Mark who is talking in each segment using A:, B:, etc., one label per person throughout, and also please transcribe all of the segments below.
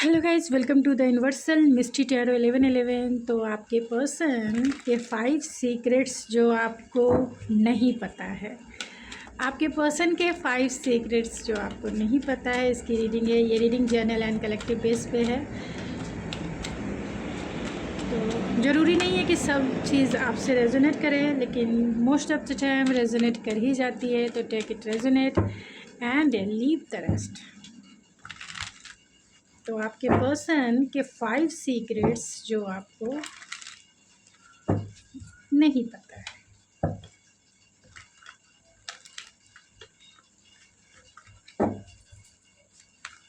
A: Hello guys, welcome to the universal mystery tarot 1111। तो आपके person के 5 सीक्रेट्स जो आपको नहीं पता है, आपके पर्सन के 5 सीक्रेट्स जो आपको नहीं पता है, इसकी रीडिंग है। ये reading journal and collective base पे है, तो ज़रूरी नहीं है कि सब चीज़ आपसे रेजोनेट करे, लेकिन most of the time resonate कर ही जाती है। तो take it resonate and leave the rest. तो आपके पर्सन के 5 सीक्रेट्स जो आपको नहीं पता है।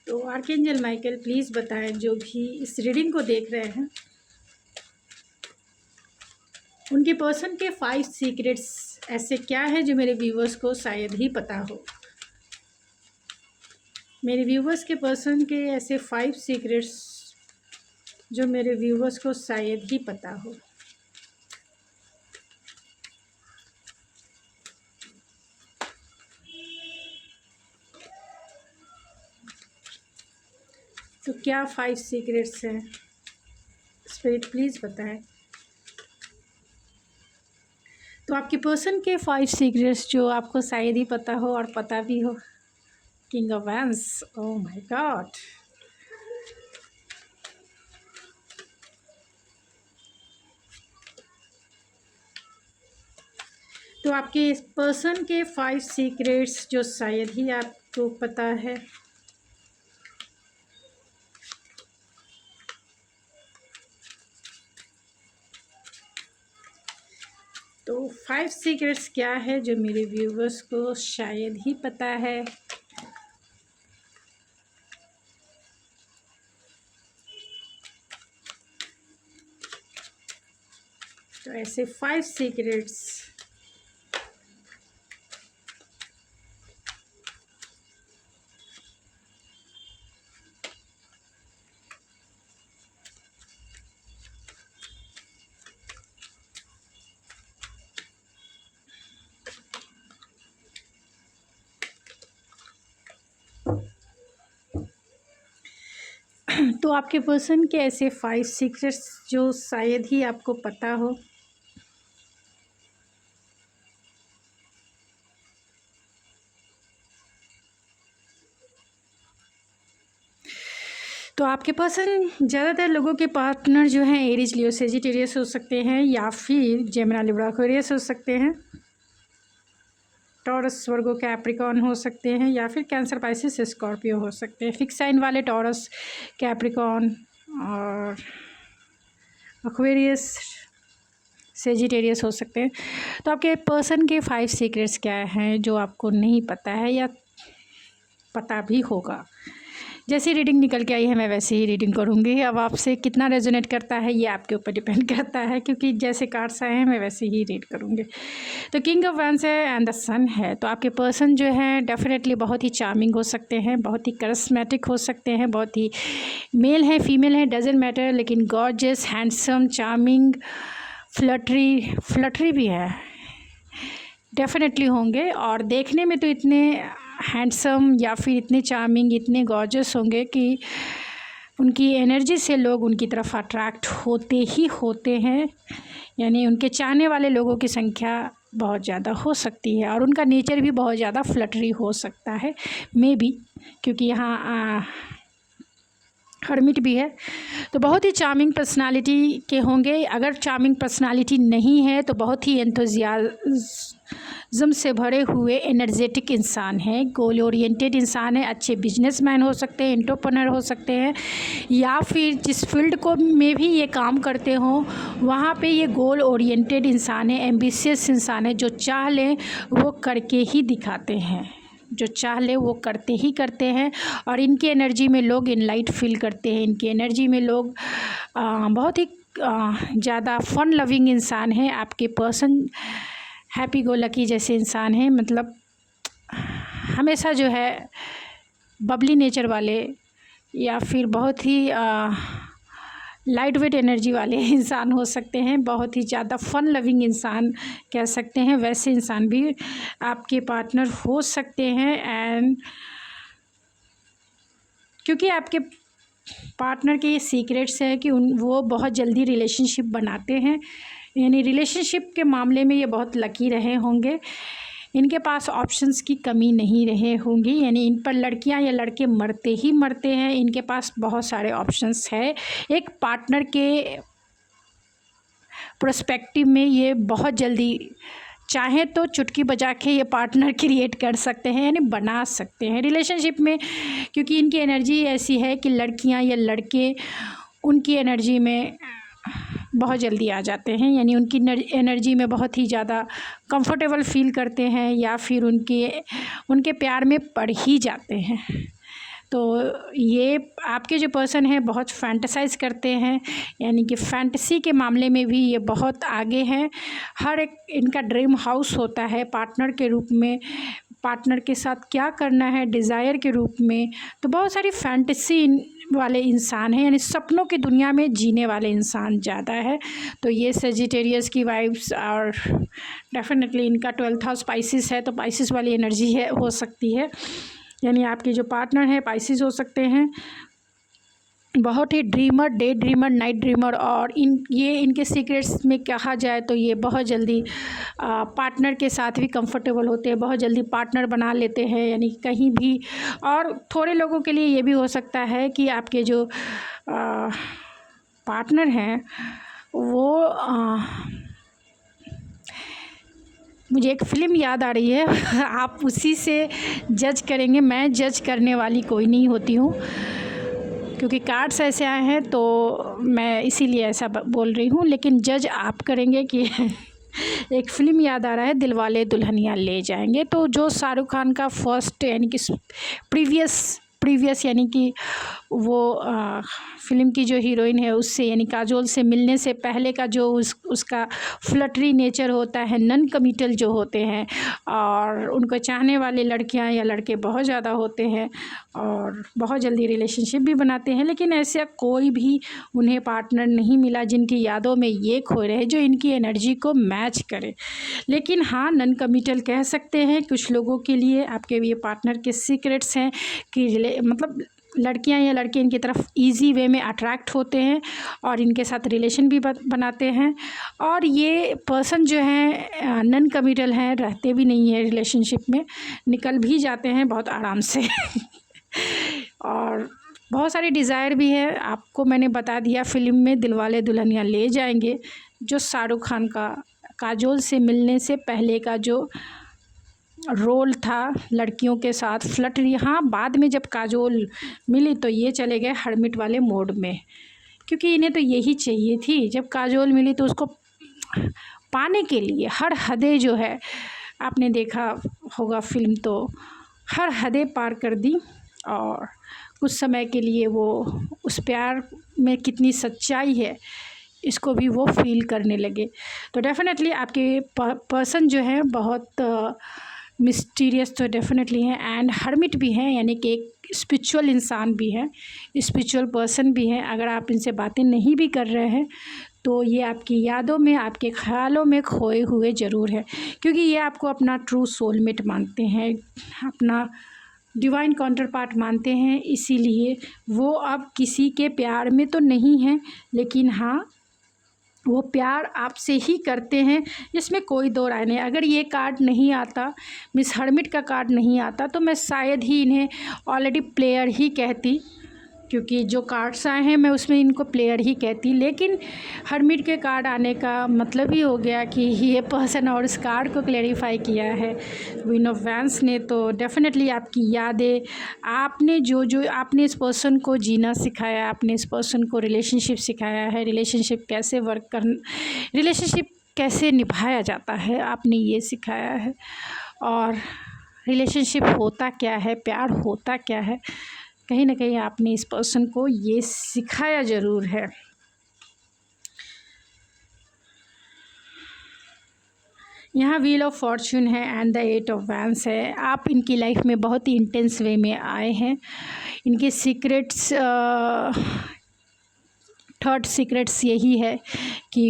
A: तो आर्कएंजल माइकल प्लीज़ बताएं, जो भी इस रीडिंग को देख रहे हैं, उनके पर्सन के 5 सीक्रेट्स ऐसे क्या है जो मेरे व्यूवर्स को शायद ही पता हो। मेरे व्यूवर्स के पर्सन के ऐसे 5 सीक्रेट्स जो मेरे व्यूवर्स को शायद ही पता हो। तो क्या 5 सीक्रेट्स हैं? स्पिरिट प्लीज़ बताएं। तो आपके पर्सन के 5 सीक्रेट्स जो आपको शायद ही पता हो और पता भी हो। King of wands, oh my God. तो आपके पर्सन के 5 सीक्रेट्स जो शायद ही आपको पता है। तो 5 सीक्रेट्स क्या है जो मेरे व्यूवर्स को शायद ही पता है। तो ऐसे 5 सीक्रेट्स तो आपके पर्सन के ऐसे 5 सीक्रेट्स जो शायद ही आपको पता हो। तो आपके पर्सन ज़्यादातर लोगों के पार्टनर जो हैं एरीज, लियो, सेजिटेरियस हो सकते हैं, या फिर जेमिनी, लिब्रा, एक्वेरियस हो सकते हैं, टॉरस, वर्गो, कैप्रिकॉन हो सकते हैं, या फिर कैंसर, पाइसिस, स्कॉर्पियो हो सकते हैं। फिक्स साइन वाले टॉरस, कैप्रिकॉन और एक्वेरियस, सेजिटेरियस हो सकते हैं। तो आपके पर्सन के 5 सीक्रेट्स क्या हैं जो आपको नहीं पता है या पता भी होगा। जैसी रीडिंग निकल के आई है मैं वैसे ही रीडिंग करूँगी। अब आपसे कितना रेजोनेट करता है ये आपके ऊपर डिपेंड करता है, क्योंकि जैसे कार्ड्स आए हैं मैं वैसे ही रीड करूँगी। तो किंग ऑफ वैंड्स है एंड द सन है। तो आपके पर्सन जो है डेफिनेटली बहुत ही चार्मिंग हो सकते हैं, बहुत ही करिस्मेटिक हो सकते हैं, बहुत ही मेल है फीमेल है डजेंट मैटर, लेकिन गॉर्जियस, हैंडसम, चार्मिंग, फ्लटरी भी है, डेफिनेटली होंगे। और देखने में तो इतने हैंडसम या फिर इतने चार्मिंग, इतने गॉर्जियस होंगे कि उनकी एनर्जी से लोग उनकी तरफ अट्रैक्ट होते ही होते हैं। यानी उनके चाहने वाले लोगों की संख्या बहुत ज़्यादा हो सकती है, और उनका नेचर भी बहुत ज़्यादा फ्लटरी हो सकता है, मे बी, क्योंकि यहाँ हर्मिट भी है। तो बहुत ही चार्मिंग पर्सनालिटी के होंगे। अगर चार्मिंग पर्सनालिटी नहीं है तो बहुत ही एंथुजियाज्म से भरे हुए एनर्जेटिक इंसान है, गोल ओरिएंटेड इंसान है, अच्छे बिजनेसमैन हो सकते हैं, एंटरप्रेन्योर हो सकते हैं, या फिर जिस फील्ड को में भी ये काम करते हों वहाँ पे ये गोल ओरिएंटेड इंसान है, एम्बिशियस इंसान है। जो चाह लें वो करके ही दिखाते हैं, जो चाह ले वो करते ही करते हैं। और इनकी एनर्जी में लोग इनलाइट फील करते हैं, इनकी एनर्जी में लोग बहुत ही ज़्यादा फन लविंग इंसान है। आपके पर्सन हैप्पी गो लकी जैसे इंसान है, मतलब हमेशा जो है बबली नेचर वाले, या फिर बहुत ही लाइट वेट एनर्जी वाले इंसान हो सकते हैं, बहुत ही ज़्यादा फन लविंग इंसान कह सकते हैं। वैसे इंसान भी आपके पार्टनर हो सकते हैं। एंड क्योंकि आपके पार्टनर के ये सीक्रेट्स है कि वो बहुत जल्दी रिलेशनशिप बनाते हैं, यानी रिलेशनशिप के मामले में ये बहुत लकी रहे होंगे। इनके पास ऑप्शंस की कमी नहीं रहे होंगी, यानी इन पर लड़कियां या लड़के मरते ही मरते हैं। इनके पास बहुत सारे ऑप्शंस है। एक पार्टनर के पर्सपेक्टिव में ये बहुत जल्दी चाहे तो चुटकी बजा के ये पार्टनर क्रिएट कर सकते हैं, यानी बना सकते हैं रिलेशनशिप में, क्योंकि इनकी एनर्जी ऐसी है कि लड़कियां या लड़के उनकी एनर्जी में बहुत जल्दी आ जाते हैं, यानी उनकी एनर्जी में बहुत ही ज़्यादा कंफर्टेबल फील करते हैं या फिर उनके प्यार में पड़ ही जाते हैं। तो ये आपके जो पर्सन है बहुत फैंटेसाइज करते हैं, यानी कि फैंटेसी के मामले में भी ये बहुत आगे हैं। हर एक इनका ड्रीम हाउस होता है पार्टनर के रूप में, पार्टनर के साथ क्या करना है डिज़ायर के रूप में। तो बहुत सारी फैंटेसी वाले इंसान हैं, यानी सपनों की दुनिया में जीने वाले इंसान ज़्यादा है। तो ये सेजिटेरियस की वाइब्स, और डेफिनेटली इनका 12th हाउस स्पाइसिस है, तो स्पाइसिस वाली एनर्जी है हो सकती है, यानी आपके जो पार्टनर है स्पाइसिस हो सकते हैं। बहुत ही dreamer, day dreamer, night dreamer, और इनके सीक्रेट्स में कहा जाए तो ये बहुत जल्दी पार्टनर के साथ भी कंफर्टेबल होते हैं, बहुत जल्दी पार्टनर बना लेते हैं, यानी कहीं भी। और थोड़े लोगों के लिए ये भी हो सकता है कि आपके जो पार्टनर हैं वो मुझे एक फ़िल्म याद आ रही है आप उसी से जज करेंगे, मैं जज करने वाली कोई नहीं होती हूँ, क्योंकि कार्ड्स ऐसे आए हैं तो मैं इसीलिए ऐसा बोल रही हूँ, लेकिन जज आप करेंगे कि एक फ़िल्म याद आ रहा है, दिलवाले दुल्हनिया ले जाएंगे। तो जो शाहरुख खान का फर्स्ट, यानी कि प्रीवियस यानी कि वो फ़िल्म की जो हीरोइन है उससे, यानी काजोल से मिलने से पहले का जो उसका फ्लटरी नेचर होता है, नन कमिटल जो होते हैं, और उनको चाहने वाले लड़कियां या लड़के बहुत ज़्यादा होते हैं और बहुत जल्दी रिलेशनशिप भी बनाते हैं। लेकिन ऐसा कोई भी उन्हें पार्टनर नहीं मिला जिनकी यादों में ये खोए रहे, जो इनकी एनर्जी को मैच करे। लेकिन हाँ, नन कमिटल कह सकते हैं कुछ लोगों के लिए। आपके ये पार्टनर के सीक्रेट्स हैं कि मतलब लड़कियां या लड़के इनकी तरफ इजी वे में अट्रैक्ट होते हैं और इनके साथ रिलेशन भी बनाते हैं। और ये पर्सन जो है नन कमिटल हैं, रहते भी नहीं है रिलेशनशिप में, निकल भी जाते हैं बहुत आराम से और बहुत सारी डिज़ायर भी है। आपको मैंने बता दिया फ़िल्म में दिलवाले दुल्हनिया ले जाएंगे, जो शाहरुख खान का काजोल से मिलने से पहले का जो रोल था लड़कियों के साथ फ्लर्टरी। हाँ, बाद में जब काजोल मिली तो ये चले गए हर्मिट वाले मोड में, क्योंकि इन्हें तो यही चाहिए थी। जब काजोल मिली तो उसको पाने के लिए हर हदें, जो है आपने देखा होगा फ़िल्म, तो हर हदें पार कर दी और कुछ समय के लिए वो उस प्यार में कितनी सच्चाई है इसको भी वो फील करने लगे। तो डेफ़िनेटली आपके पर्सन जो है बहुत मिस्टीरियस तो डेफिनेटली हैं, एंड हर्मिट भी हैं, यानी कि एक स्पिरिचुअल इंसान भी है, स्पिरिचुअल पर्सन भी हैं। अगर आप इनसे बातें नहीं भी कर रहे हैं तो ये आपकी यादों में, आपके ख़्यालों में खोए हुए ज़रूर है, क्योंकि ये आपको अपना ट्रू सोलमेट मानते हैं, अपना डिवाइन काउंटर पार्ट मानते हैं। इसीलिए वो अब किसी के प्यार में तो नहीं हैं, लेकिन हाँ, वो प्यार आपसे ही करते हैं, इसमें कोई दो राय नहीं। अगर ये कार्ड नहीं आता, मिस हर्मिट का कार्ड नहीं आता, तो मैं शायद ही इन्हें ऑलरेडी प्लेयर ही कहती, क्योंकि जो कार्ड्स आए हैं मैं उसमें इनको प्लेयर ही कहती। लेकिन हर्मिट के कार्ड आने का मतलब ही हो गया कि ये पर्सन और इस कार्ड को क्लेरिफाई किया है क्वीन ऑफ वैंस ने। तो डेफिनेटली आपकी यादें, आपने जो आपने इस पर्सन को जीना सिखाया, आपने इस पर्सन को रिलेशनशिप सिखाया है, रिलेशनशिप कैसे वर्क कर, रिलेशनशिप कैसे निभाया जाता है, आपने ये सिखाया है। और रिलेशनशिप होता क्या है, प्यार होता क्या है, कहीं ना कहीं आपने इस पर्सन को ये सिखाया ज़रूर है। यहाँ व्हील ऑफ फॉर्चून है एंड द 8 ऑफ वैंस है। आप इनकी लाइफ में बहुत ही इंटेंस वे में आए हैं। इनके सीक्रेट्स, थर्ड सीक्रेट्स यही है कि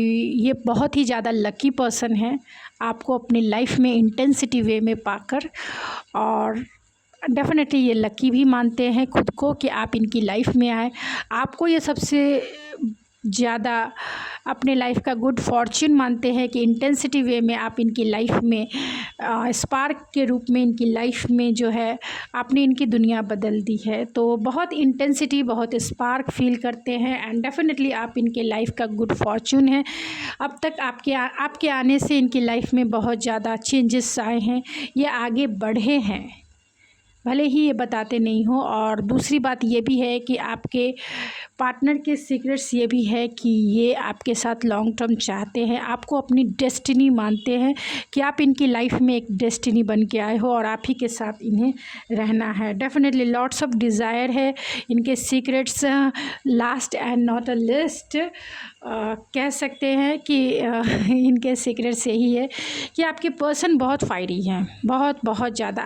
A: ये बहुत ही ज़्यादा लकी पर्सन है, आपको अपनी लाइफ में इंटेंसिटी वे में पाकर। और डेफ़िनेटली ये लकी भी मानते हैं खुद को कि आप इनकी लाइफ में आए। आपको ये सबसे ज़्यादा अपने लाइफ का गुड फॉर्च्यून मानते हैं कि इंटेंसिटी वे में आप इनकी लाइफ में स्पार्क के रूप में इनकी लाइफ में जो है आपने इनकी दुनिया बदल दी है। तो बहुत इंटेंसिटी, बहुत स्पार्क फील करते हैं एंड डेफ़िनेटली आप इनके लाइफ का गुड फॉर्च्यून है। अब तक आपके आने से इनकी लाइफ में बहुत ज़्यादा चेंजेस आए हैं, ये आगे बढ़े हैं, भले ही ये बताते नहीं हो। और दूसरी बात ये भी है कि आपके पार्टनर के सीक्रेट्स ये भी है कि ये आपके साथ लॉन्ग टर्म चाहते हैं, आपको अपनी डेस्टिनी मानते हैं कि आप इनकी लाइफ में एक डेस्टिनी बन के आए हो और आप ही के साथ इन्हें रहना है। डेफिनेटली लॉट्स ऑफ डिज़ायर है इनके secrets. Last and not a list कह सकते हैं कि इनके सीक्रेट्स यही है कि आपके पर्सन बहुत फायरी हैं, बहुत बहुत ज़्यादा।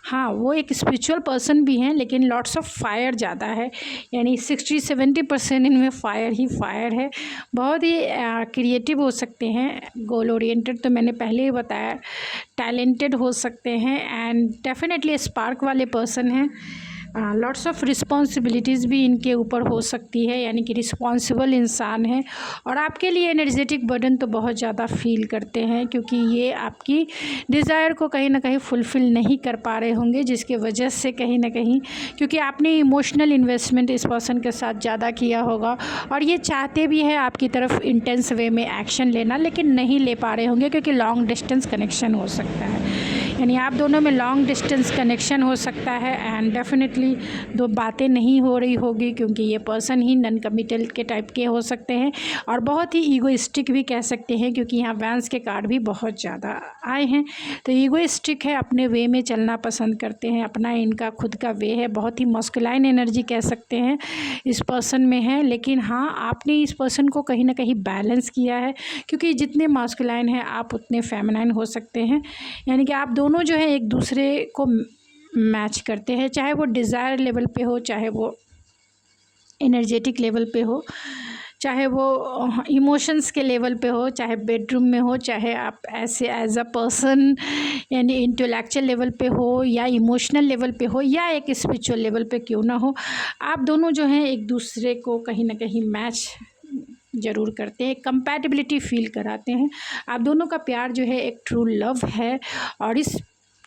A: हाँ, वो एक स्पिरिचुअल पर्सन भी हैं लेकिन लॉट्स ऑफ फायर ज़्यादा है, यानी 60-70% इनमें फायर ही फायर है। बहुत ही क्रिएटिव हो सकते हैं, गोल ओरिएंटेड तो मैंने पहले ही बताया, टैलेंटेड हो सकते हैं एंड डेफिनेटली स्पार्क वाले पर्सन हैं। लॉट्स ऑफ रिस्पॉन्सिबिलिटीज़ भी इनके ऊपर हो सकती है, यानी कि रिस्पॉन्सिबल इंसान है और आपके लिए एनर्जेटिक बर्डन तो बहुत ज़्यादा फील करते हैं क्योंकि ये आपकी डिज़ायर को कहीं ना कहीं फुलफ़िल नहीं कर पा रहे होंगे, जिसके वजह से कहीं ना कहीं क्योंकि आपने इमोशनल इन्वेस्टमेंट इस पर्सन के साथ ज़्यादा किया होगा और ये चाहते भी हैं आपकी तरफ इंटेंस वे में एक्शन लेना, लेकिन नहीं ले पा रहे होंगे क्योंकि लॉन्ग डिस्टेंस कनेक्शन हो सकता है, यानी आप दोनों में लॉन्ग डिस्टेंस कनेक्शन हो सकता है एंड डेफिनेटली दो बातें नहीं हो रही होगी क्योंकि ये पर्सन ही नॉन कमिटल के टाइप के हो सकते हैं और बहुत ही ईगोइस्टिक भी कह सकते हैं क्योंकि यहाँ वैंस के कार्ड भी बहुत ज़्यादा आए हैं। तो ईगोइस्टिक है, अपने वे में चलना पसंद करते हैं, अपना इनका खुद का वे है, बहुत ही मस्कुलाइन एनर्जी कह सकते हैं इस पर्सन में है। लेकिन हाँ, आपने इस पर्सन को कहीं ना कहीं बैलेंस किया है क्योंकि जितने मस्कुलाइन हैं आप उतने फेमिनाइन हो सकते हैं, यानी कि आप दोनों जो है एक दूसरे को मैच करते हैं, चाहे वो डिज़ायर लेवल पे हो, चाहे वो एनर्जेटिक लेवल पे हो, चाहे वो इमोशंस के लेवल पे हो, चाहे बेडरूम में हो, चाहे आप ऐसे एज अ पर्सन यानी इंटेलेक्चुअल लेवल पे हो या इमोशनल लेवल पे हो या एक स्पिरिचुअल लेवल पे क्यों ना हो, आप दोनों जो हैं एक दूसरे को कहीं ना कहीं मैच ज़रूर करते हैं, कंपैटिबिलिटी फील कराते हैं। आप दोनों का प्यार जो है एक ट्रू लव है और इस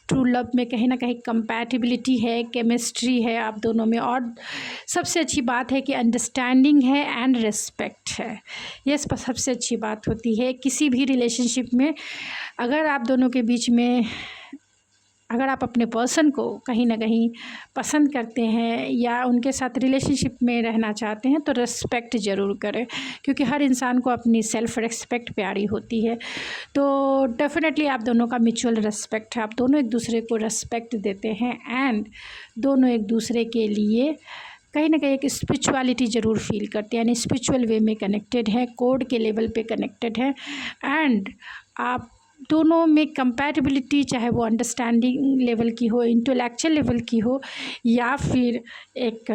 A: ट्रू लव में कहीं ना कहीं कंपैटिबिलिटी है, केमिस्ट्री है आप दोनों में और सबसे अच्छी बात है कि अंडरस्टैंडिंग है एंड रिस्पेक्ट है। ये सबसे अच्छी बात होती है किसी भी रिलेशनशिप में। अगर आप दोनों के बीच में अगर आप अपने पर्सन को कहीं ना कहीं पसंद करते हैं या उनके साथ रिलेशनशिप में रहना चाहते हैं तो रिस्पेक्ट ज़रूर करें क्योंकि हर इंसान को अपनी सेल्फ़ रिस्पेक्ट प्यारी होती है। तो डेफिनेटली आप दोनों का म्यूचुअल रिस्पेक्ट है, आप दोनों एक दूसरे को रिस्पेक्ट देते हैं एंड दोनों एक दूसरे के लिए कहीं ना कहीं एक स्पिरिचुअलिटी ज़रूर फील करते हैं, यानी स्पिरिचुअल वे में कनेक्टेड है, कोड के लेवल पे कनेक्टेड है एंड आप दोनों में कंपैटिबिलिटी चाहे वो अंडरस्टैंडिंग लेवल की हो, इंटेलेक्चुअल लेवल की हो या फिर एक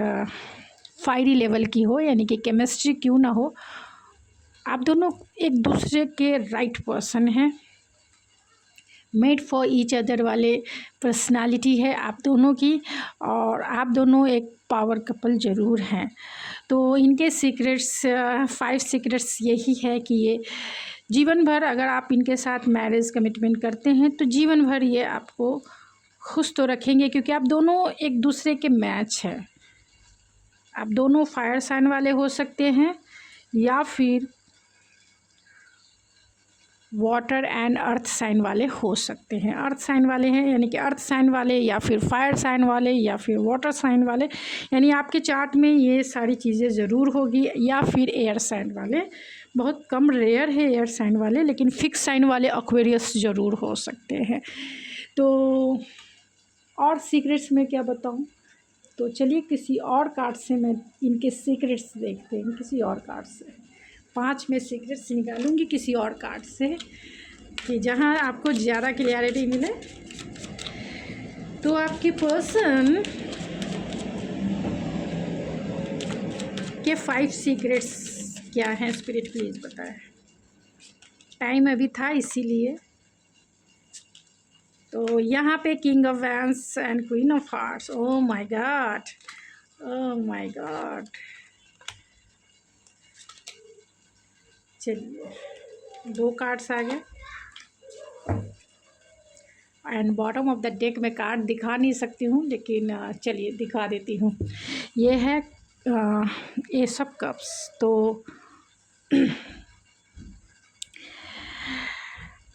A: फायरी लेवल की हो, यानी कि केमिस्ट्री क्यों ना हो, आप दोनों एक दूसरे के राइट पर्सन हैं, मेड फॉर ईच अदर वाले पर्सनालिटी है आप दोनों की और आप दोनों एक पावर कपल ज़रूर हैं। तो इनके सीक्रेट्स 5 सीक्रेट्स यही है कि ये जीवन भर अगर आप इनके साथ मैरिज कमिटमेंट करते हैं तो जीवन भर ये आपको खुश तो रखेंगे क्योंकि आप दोनों एक दूसरे के मैच हैं। आप दोनों फायर साइन वाले हो सकते हैं या फिर वाटर एंड अर्थ साइन वाले हो सकते हैं। अर्थ साइन वाले हैं यानी कि अर्थ साइन वाले या फिर फायर साइन वाले या फिर वाटर साइन वाले, यानी आपके चार्ट में ये सारी चीज़ें ज़रूर होगी, या फिर एयर साइन वाले, बहुत कम रेयर है एयर साइन वाले, लेकिन फिक्स साइन वाले एक्वेरियस ज़रूर हो सकते हैं। तो और सीक्रेट्स में क्या बताऊं, तो चलिए किसी और कार्ड से मैं इनके सीक्रेट्स देखते हैं, किसी और कार्ड से 5 में सीक्रेट्स निकालूंगी किसी और कार्ड से कि जहां आपको ज़्यादा क्लियरिटी मिले। तो आपके पर्सन के 5 सीक्रेट्स क्या हैं, स्पिरिट प्लीज़ बताएं। टाइम अभी था इसीलिए तो यहाँ पे king of vents and queen of hearts. Oh my God, oh my God. चलिए 2 कार्ड्स आ गए and bottom of the deck में कार्ड दिखा नहीं सकती हूँ, लेकिन चलिए दिखा देती हूँ। ये है एस ऑफ कप्स। तो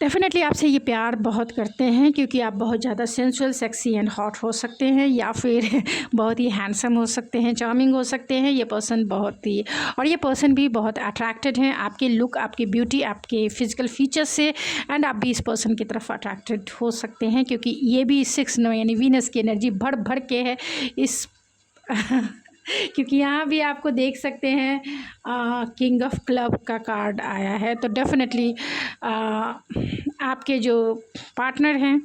A: डेफ़िनेटली आपसे ये प्यार बहुत करते हैं, क्योंकि आप बहुत ज़्यादा सेंसुअल, सेक्सी एंड हॉट हो सकते हैं, या फिर बहुत ही हैंडसम हो सकते हैं, चार्मिंग हो सकते हैं। ये पर्सन बहुत ही, और ये पर्सन भी बहुत अट्रैक्टेड हैं आपके लुक, आपकी ब्यूटी, आपके फिजिकल फीचर्स से, एंड आप भी इस पर्सन की तरफ अट्रैक्टेड हो सकते हैं, क्योंकि ये भी 6 यानी वीनस की एनर्जी भर भर के है इस क्योंकि यहाँ भी आपको देख सकते हैं किंग ऑफ क्लब का कार्ड आया है। तो डेफ़िनेटली आपके जो पार्टनर हैं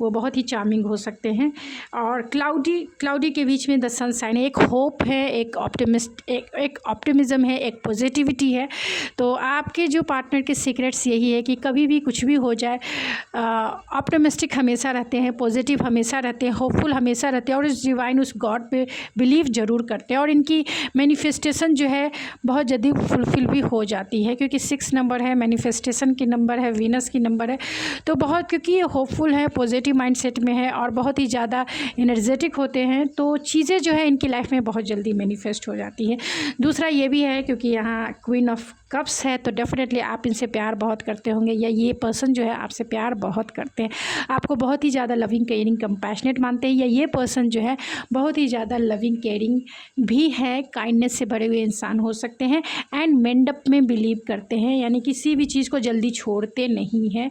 A: वो बहुत ही चार्मिंग हो सकते हैं, और क्लाउडी के बीच में द सनशाइन है। एक होप है, एक ऑप्टिमिज़म है, एक पॉजिटिविटी है। तो आपके जो पार्टनर के सीक्रेट्स यही है कि कभी भी कुछ भी हो जाए, ऑप्टिमिस्टिक हमेशा रहते हैं, पॉजिटिव हमेशा रहते हैं, होपफुल हमेशा रहते हैं, और उस डिवाइन, उस गॉड पे बिलीव ज़रूर करते हैं, और इनकी मैनिफेस्टेशन जो है बहुत जल्दी फुलफ़िल भी हो जाती है, क्योंकि 6 नंबर है, मैनिफेस्टेशन की नंबर है, वीनस की नंबर है। तो बहुत, क्योंकि ये होपफुल है, पॉजिटिव माइंडसेट में है, और बहुत ही ज़्यादा एनर्जेटिक होते हैं, तो चीज़ें जो है इनकी लाइफ में बहुत जल्दी मैनिफेस्ट हो जाती हैं। दूसरा ये भी है, क्योंकि यहाँ क्वीन ऑफ कप्स है, तो डेफ़िनेटली आप इनसे प्यार बहुत करते होंगे, या ये पर्सन जो है आपसे प्यार बहुत करते हैं, आपको बहुत ही ज़्यादा लविंग, केयरिंग, कंपैशनेट मानते हैं, या ये पर्सन जो है बहुत ही ज़्यादा लविंग, केयरिंग भी है, काइंडनेस से भरे हुए इंसान हो सकते हैं, एंड मेंडअप में बिलीव करते हैं, यानी किसी भी चीज़ को जल्दी छोड़ते नहीं हैं।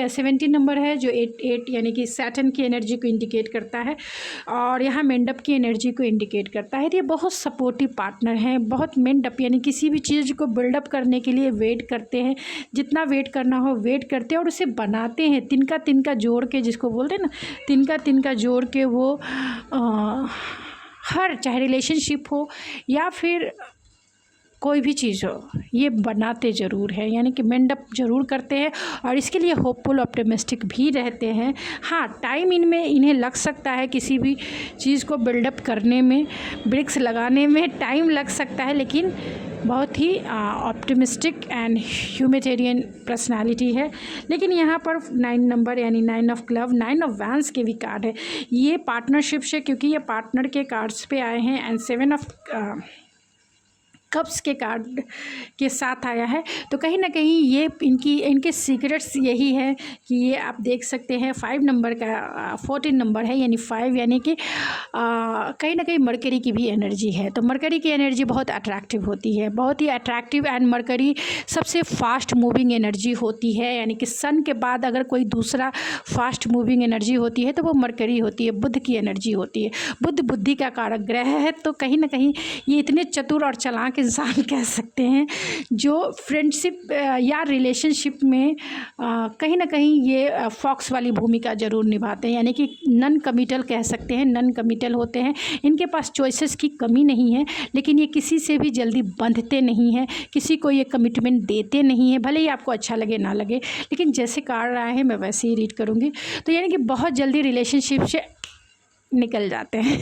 A: 17 नंबर है, जो 8 यानी कि सैटर्न की एनर्जी को इंडिकेट करता है, और यहाँ मेंडअप की एनर्जी को इंडिकेट करता है। तो ये बहुत सपोर्टिव पार्टनर हैं, बहुत मेंडअप यानी किसी भी चीज़ को बिल्डअप करने के लिए वेट करते हैं, जितना वेट करना हो वेट करते हैं, और उसे बनाते हैं तिनका तिनका जोड़ के, जिसको बोलते हैं ना, तिनका तिनका जोड़ के वो हर, चाहे रिलेशनशिप हो या फिर कोई भी चीज़ हो, ये बनाते ज़रूर है, यानी कि मेंडअप ज़रूर करते हैं, और इसके लिए होपफुल, ऑप्टिमिस्टिक भी रहते हैं। हाँ, टाइम इनमें इन्हें लग सकता है, किसी भी चीज़ को बिल्डअप करने में, ब्रिक्स लगाने में टाइम लग सकता है, लेकिन बहुत ही ऑप्टिमिस्टिक एंड ह्यूमैनिटेरियन पर्सनालिटी है। लेकिन यहाँ पर 9 नंबर यानी 9 ऑफ क्लब, 9 ऑफ वैंस के भी कार्ड है। ये पार्टनरशिप से, क्योंकि ये पार्टनर के कार्ड्स पे आए हैं, एंड 7 ऑफ कप्स के कार्ड के साथ आया है, तो कहीं ना कहीं ये इनके सीक्रेट्स यही है कि ये आप देख सकते हैं 5 नंबर का 14 नंबर है, यानी 5, यानी कि कहीं ना कहीं मरकरी की भी एनर्जी है। तो मरकरी की एनर्जी बहुत अट्रैक्टिव होती है, बहुत ही अट्रैक्टिव, एंड मरकरी सबसे फास्ट मूविंग एनर्जी होती है, यानी कि सन के बाद अगर कोई दूसरा फास्ट मूविंग एनर्जी होती है तो वो मरकरी होती है, बुध की एनर्जी होती है। बुध बुद्धि का कारक ग्रह है, तो कहीं ना कहीं ये इतने चतुर और चालाक इंसान कह सकते हैं, जो फ्रेंडशिप या रिलेशनशिप में कहीं ना कहीं ये फॉक्स वाली भूमिका ज़रूर निभाते हैं, यानी कि नन कमिटल कह सकते हैं, नन कमिटल होते हैं। इनके पास चॉइसेस की कमी नहीं है, लेकिन ये किसी से भी जल्दी बंधते नहीं हैं, किसी को ये कमिटमेंट देते नहीं हैं, भले ही आपको अच्छा लगे ना लगे, लेकिन जैसे कार्ड आए हैं मैं वैसे ही रीड करूँगी। तो यानी कि बहुत जल्दी रिलेशनशिप से निकल जाते हैं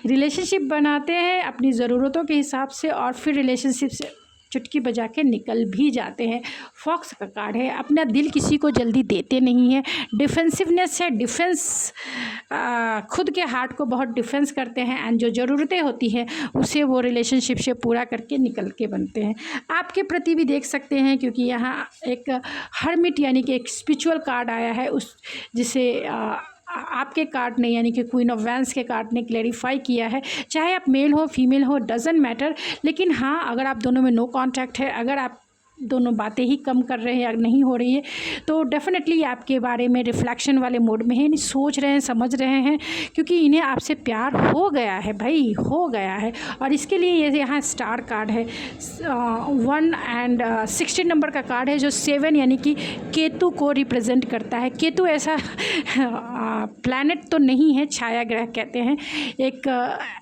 A: रिलेशनशिप बनाते हैं अपनी ज़रूरतों के हिसाब से, और फिर रिलेशनशिप से चुटकी बजा के निकल भी जाते हैं। फॉक्स का कार्ड है, अपना दिल किसी को जल्दी देते नहीं हैं, डिफेंसिवनेस है, डिफेंस, खुद के हार्ट को बहुत डिफेंस करते हैं, एंड जो ज़रूरतें होती हैं उसे वो रिलेशनशिप से पूरा करके निकल के बनते हैं। आपके प्रति भी देख सकते हैं, क्योंकि यहाँ एक हर्मिट यानी कि एक स्पिरिचुअल कार्ड आया है, उस जिसे आपके कार्ड ने, यानी कि क्वीन ऑफ वैंस के कार्ड ने क्लैरिफाई किया है। चाहे आप मेल हो फीमेल हो, डजेंट मैटर, लेकिन हाँ, अगर आप दोनों में नो कांटेक्ट है, अगर आप दोनों बातें ही कम कर रहे हैं या नहीं हो रही है, तो डेफ़िनेटली आपके बारे में रिफ्लेक्शन वाले मोड में है, सोच रहे हैं, समझ रहे हैं, क्योंकि इन्हें आपसे प्यार हो गया है भाई, हो गया है। और इसके लिए ये यहाँ स्टार कार्ड है, 1 एंड 16 नंबर का कार्ड है, जो 7 यानी कि केतु को रिप्रेजेंट करता है। केतु ऐसा प्लैनेट तो नहीं है, छाया ग्रह कहते हैं, एक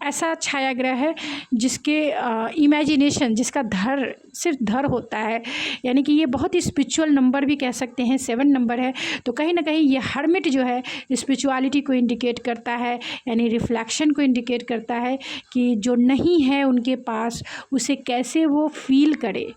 A: ऐसा छाया ग्रह है जिसके इमेजिनेशन, जिसका सिर्फ धर होता है, यानी कि ये बहुत ही स्पिरिचुअल नंबर भी कह सकते हैं, 7 नंबर है। तो कहीं ना कहीं ये हर्मिट जो है स्पिरिचुअलिटी को इंडिकेट करता है, यानी रिफ्लेक्शन को इंडिकेट करता है कि जो नहीं है उनके पास उसे कैसे वो फील करे।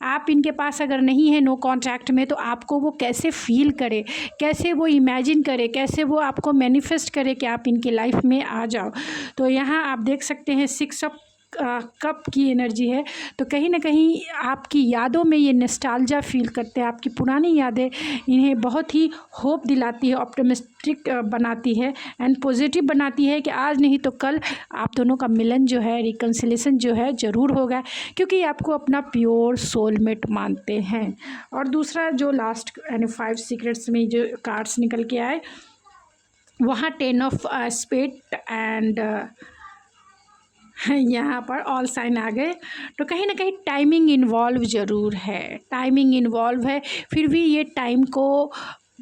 A: आप इनके पास अगर नहीं है नो कॉन्टैक्ट में, तो आपको वो कैसे फील करे, कैसे वो इमेजिन करे, कैसे वो आपको मैनिफेस्ट करे कि आप इनकी लाइफ में आ जाओ। तो यहाँ आप देख सकते हैं 6 ऑफ कप की एनर्जी है। तो कहीं ना कहीं आपकी यादों में ये नॉस्टैल्जिया फील करते हैं, आपकी पुरानी यादें इन्हें बहुत ही होप दिलाती है, ऑप्टिमिस्टिक बनाती है एंड पॉजिटिव बनाती है कि आज नहीं तो कल आप दोनों का मिलन जो है, रिकन्सिलेशन जो है ज़रूर होगा, क्योंकि आपको अपना प्योर सोलमेट मानते हैं। और दूसरा जो लास्ट यानी 5 सीक्रेट्स में जो कार्ड्स निकल के आए, वहाँ 10 ऑफ स्पेड एंड यहाँ पर ऑल साइन आ गए। तो कहीं ना कहीं टाइमिंग इन्वॉल्व ज़रूर है, टाइमिंग इन्वॉल्व है, फिर भी ये टाइम को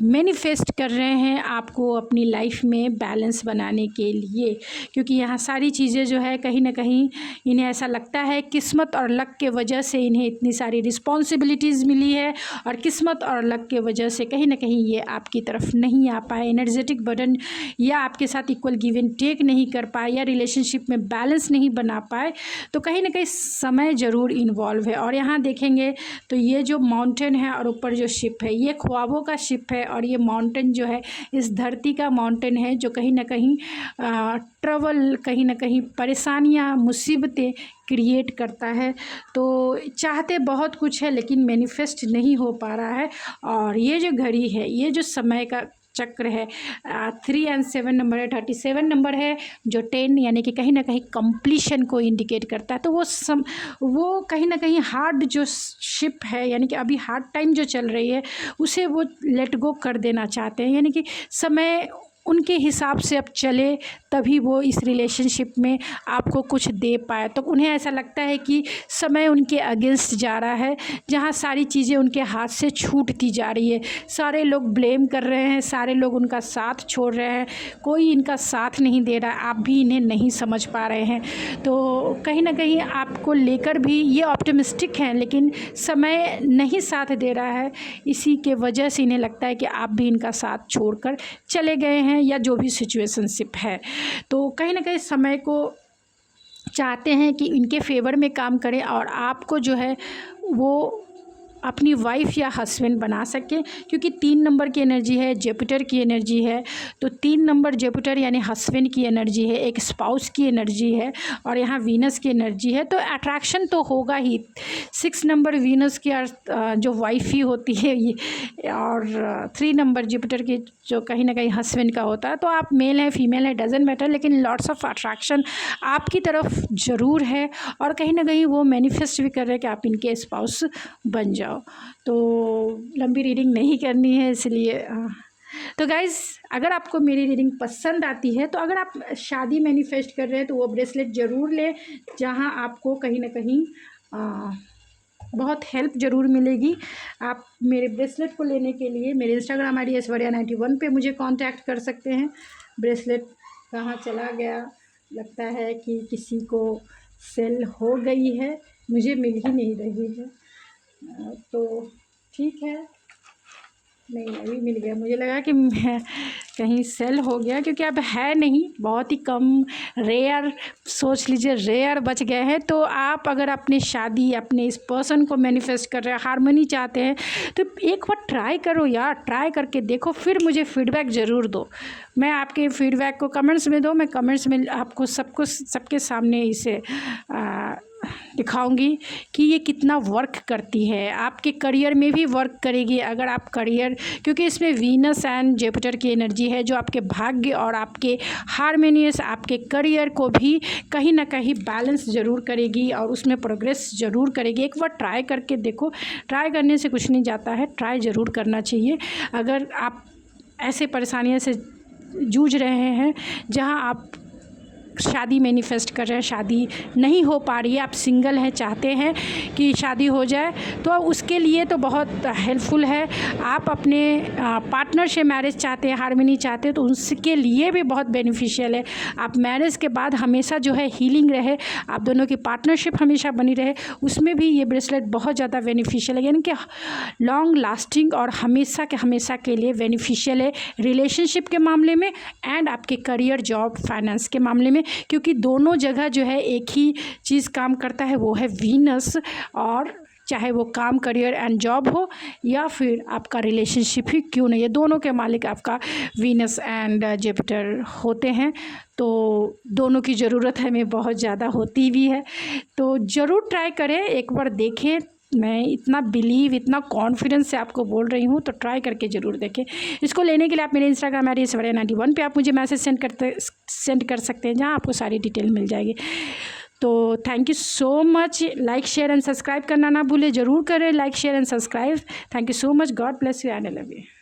A: मैनिफेस्ट कर रहे हैं आपको अपनी लाइफ में बैलेंस बनाने के लिए, क्योंकि यहाँ सारी चीज़ें जो है कहीं ना कहीं इन्हें ऐसा लगता है किस्मत और लक के वजह से इन्हें इतनी सारी रिस्पॉन्सिबिलिटीज़ मिली है, और किस्मत और लक के वजह से कहीं ना कहीं ये आपकी तरफ नहीं आ पाए, एनर्जेटिक बर्डन या आपके साथ इक्वल गिव एंड टेक नहीं कर पाए, या रिलेशनशिप में बैलेंस नहीं बना पाए। तो कहीं ना कहीं समय ज़रूर इन्वॉल्व है। और यहाँ देखेंगे तो ये जो माउंटेन है और ऊपर जो शिप है, ये ख्वाबों का शिप है, और ये माउंटेन जो है इस धरती का माउंटेन है, जो कहीं ना कहीं ट्रबल, कहीं ना कहीं परेशानियां, मुसीबतें क्रिएट करता है। तो चाहते बहुत कुछ है लेकिन मैनिफेस्ट नहीं हो पा रहा है। और ये जो घड़ी है, ये जो समय का चक्र है, 3 एंड 7 नंबर है, 37 नंबर है, जो 10 यानी कि कहीं ना कहीं कंप्लीशन को इंडिकेट करता है। तो वो कहीं ना कहीं हार्ड जो शिप है, यानी कि अभी हार्ड टाइम जो चल रही है उसे वो लेट गो कर देना चाहते हैं, यानी कि समय उनके हिसाब से अब चले तभी वो इस रिलेशनशिप में आपको कुछ दे पाए। तो उन्हें ऐसा लगता है कि समय उनके अगेंस्ट जा रहा है, जहाँ सारी चीज़ें उनके हाथ से छूटती जा रही है, सारे लोग ब्लेम कर रहे हैं, सारे लोग उनका साथ छोड़ रहे हैं, कोई इनका साथ नहीं दे रहा, आप भी इन्हें नहीं समझ पा रहे हैं। तो कहीं ना कहीं आपको लेकर भी ये ऑप्टिमिस्टिक हैं, लेकिन समय नहीं साथ दे रहा है, इसी के वजह से इन्हें लगता है कि आप भी इनका साथ छोड़कर चले गए हैं, या जो भी सिचुएशनशिप है। तो कहीं ना कहीं समय को चाहते हैं कि इनके फेवर में काम करें, और आपको जो है वो अपनी वाइफ या हस्बैंड बना सके, क्योंकि 3 नंबर की एनर्जी है, जुपिटर की एनर्जी है। तो 3 नंबर जुपिटर यानी हस्बैंड की एनर्जी है, एक स्पाउस की एनर्जी है, और यहाँ वीनस की एनर्जी है। तो अट्रैक्शन तो होगा ही। 6 नंबर वीनस की जो वाइफ ही होती है ये, और 3 नंबर जुपिटर की जो कहीं ना कहीं हस्बैंड का होता है। तो आप मेल हैं फीमेल है डजेंट मैटर, लेकिन लॉट्स ऑफ अट्रैक्शन आपकी तरफ ज़रूर है, और कहीं ना कहीं वो मैनिफेस्ट भी कर रहे हैं कि आप इनके स्पाउस बन जाओ। तो लंबी रीडिंग नहीं करनी है इसलिए। तो गाइज़, अगर आपको मेरी रीडिंग पसंद आती है, तो अगर आप शादी मैनिफेस्ट कर रहे हैं तो वो ब्रेसलेट ज़रूर लें, जहां आपको कहीं ना कहीं बहुत हेल्प ज़रूर मिलेगी। आप मेरे ब्रेसलेट को लेने के लिए मेरे इंस्टाग्राम ID ऐश्वर्या91 पे मुझे कांटेक्ट कर सकते हैं। ब्रेसलेट कहाँ चला गया, लगता है कि किसी को सेल हो गई है, मुझे मिल ही नहीं रही है। तो ठीक है, नहीं अभी मिल गया, मुझे लगा कि कहीं सेल हो गया, क्योंकि अब है नहीं, बहुत ही कम, रेयर, सोच लीजिए रेयर बच गए हैं। तो आप अगर अपनी शादी, अपने इस पर्सन को मैनिफेस्ट कर रहे हैं, हार्मनी चाहते हैं, तो एक बार ट्राई करो यार, ट्राई करके देखो, फिर मुझे फीडबैक ज़रूर दो। मैं आपके फीडबैक को कमेंट्स में दो, मैं कमेंट्स में आपको सबके सामने इसे दिखाऊंगी कि ये कितना वर्क करती है। आपके करियर में भी वर्क करेगी, अगर आप करियर, क्योंकि इसमें वीनस एंड जुपिटर की एनर्जी है, जो आपके भाग्य और आपके हार्मोनियस आपके करियर को भी कहीं ना कहीं बैलेंस ज़रूर करेगी, और उसमें प्रोग्रेस ज़रूर करेगी। एक बार ट्राई करके देखो, ट्राई करने से कुछ नहीं जाता है, ट्राई ज़रूर करना चाहिए। अगर आप ऐसे परेशानियों से जूझ रहे हैं जहाँ आप शादी मैनिफेस्ट कर रहे हैं, शादी नहीं हो पा रही है, आप सिंगल हैं, चाहते हैं कि शादी हो जाए, तो उसके लिए तो बहुत हेल्पफुल है। आप अपने पार्टनर से मैरिज चाहते हैं, हार्मनी चाहते हैं, तो उसके लिए भी बहुत बेनिफिशियल है। आप मैरिज के बाद हमेशा जो है हीलिंग रहे, आप दोनों की पार्टनरशिप हमेशा बनी रहे, उसमें भी ये ब्रेसलेट बहुत ज़्यादा बेनिफिशियल है, यानी कि लॉन्ग लास्टिंग और हमेशा के लिए बेनिफिशियल है रिलेशनशिप के मामले में एंड आपके करियर, जॉब, फाइनेंस के मामले में, क्योंकि दोनों जगह जो है एक ही चीज़ काम करता है, वो है वीनस। और चाहे वो काम, करियर एंड जॉब हो या फिर आपका रिलेशनशिप ही क्यों नहीं, ये दोनों के मालिक आपका वीनस एंड जुपिटर होते हैं। तो दोनों की ज़रूरत हमें बहुत ज़्यादा होती भी है, तो ज़रूर ट्राई करें, एक बार देखें। मैं इतना बिलीव, इतना कॉन्फिडेंस से आपको बोल रही हूँ, तो ट्राई करके ज़रूर देखें। इसको लेने के लिए आप मेरे इंस्टाग्राम आई डी Swarya91 पे आप मुझे मैसेज सेंड कर सकते हैं, जहाँ आपको सारी डिटेल मिल जाएगी। तो thank you so much. Like, share and subscribe करना ना भूलें, ज़रूर करें like, share and subscribe. Thank you so much. God bless you and I love you.